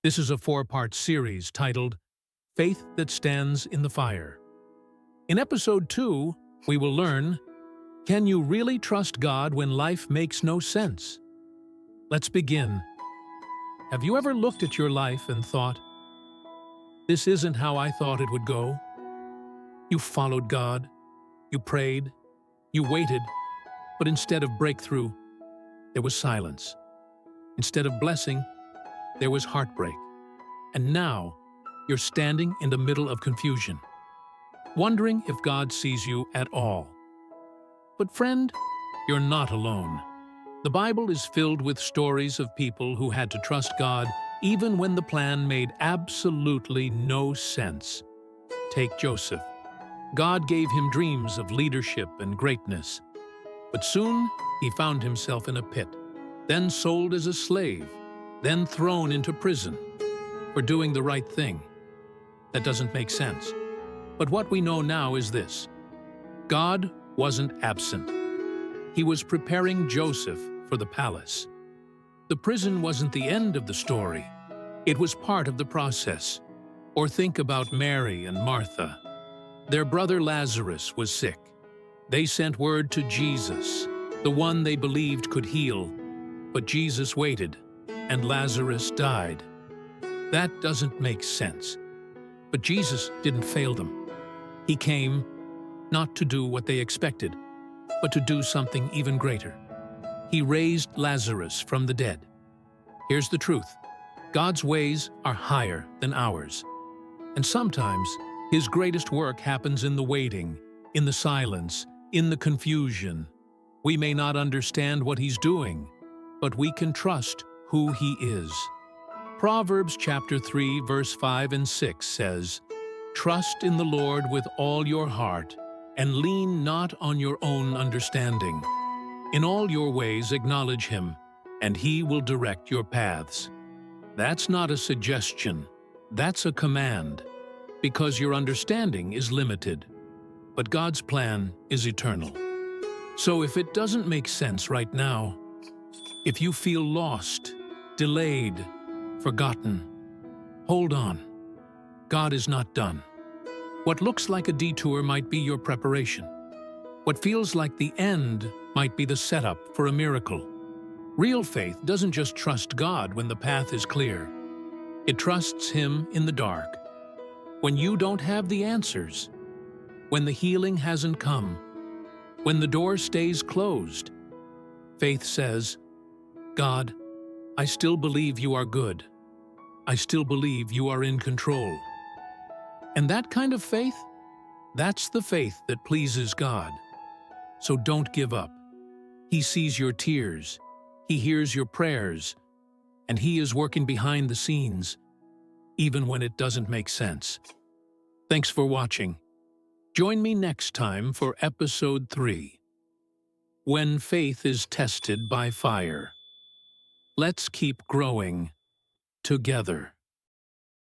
This is a four-part series titled Faith That Stands in the Fire. In Episode 2, we will learn, can you really trust God when life makes no sense? Let's begin. Have you ever looked at your life and thought, this isn't how I thought it would go? You followed God, you prayed, you waited, but instead of breakthrough, there was silence. Instead of blessing, there was heartbreak. And now, you're standing in the middle of confusion, wondering if God sees you at all. But friend, you're not alone. The Bible is filled with stories of people who had to trust God even when the plan made absolutely no sense. Take Joseph. God gave him dreams of leadership and greatness. But soon, he found himself in a pit, then sold as a slave, then thrown into prison for doing the right thing. That doesn't make sense. But what we know now is this: God wasn't absent. He was preparing Joseph for the palace. The prison wasn't the end of the story. It was part of the process. Or think about Mary and Martha. Their brother Lazarus was sick. They sent word to Jesus, the one they believed could heal. But Jesus waited, and Lazarus died. That doesn't make sense. But Jesus didn't fail them. He came not to do what they expected, but to do something even greater. He raised Lazarus from the dead. Here's the truth: God's ways are higher than ours. And sometimes, His greatest work happens in the waiting, in the silence, in the confusion. We may not understand what He's doing, but we can trust who He is. Proverbs chapter 3, verse 5 and 6 says, "Trust in the Lord with all your heart, and lean not on your own understanding. In all your ways acknowledge Him, and He will direct your paths." That's not a suggestion, that's a command, because your understanding is limited, but God's plan is eternal. So if it doesn't make sense right now, if you feel lost, delayed, forgotten, hold on. God is not done. What looks like a detour might be your preparation. What feels like the end might be the setup for a miracle. Real faith doesn't just trust God when the path is clear. It trusts Him in the dark, when you don't have the answers, when the healing hasn't come, when the door stays closed. Faith says, God, I still believe you are good. I still believe you are in control. And that kind of faith, that's the faith that pleases God. So don't give up. He sees your tears. He hears your prayers. And He is working behind the scenes, even when it doesn't make sense. Thanks for watching. Join me next time for Episode 3, When Faith is Tested by Fire. Let's keep growing together.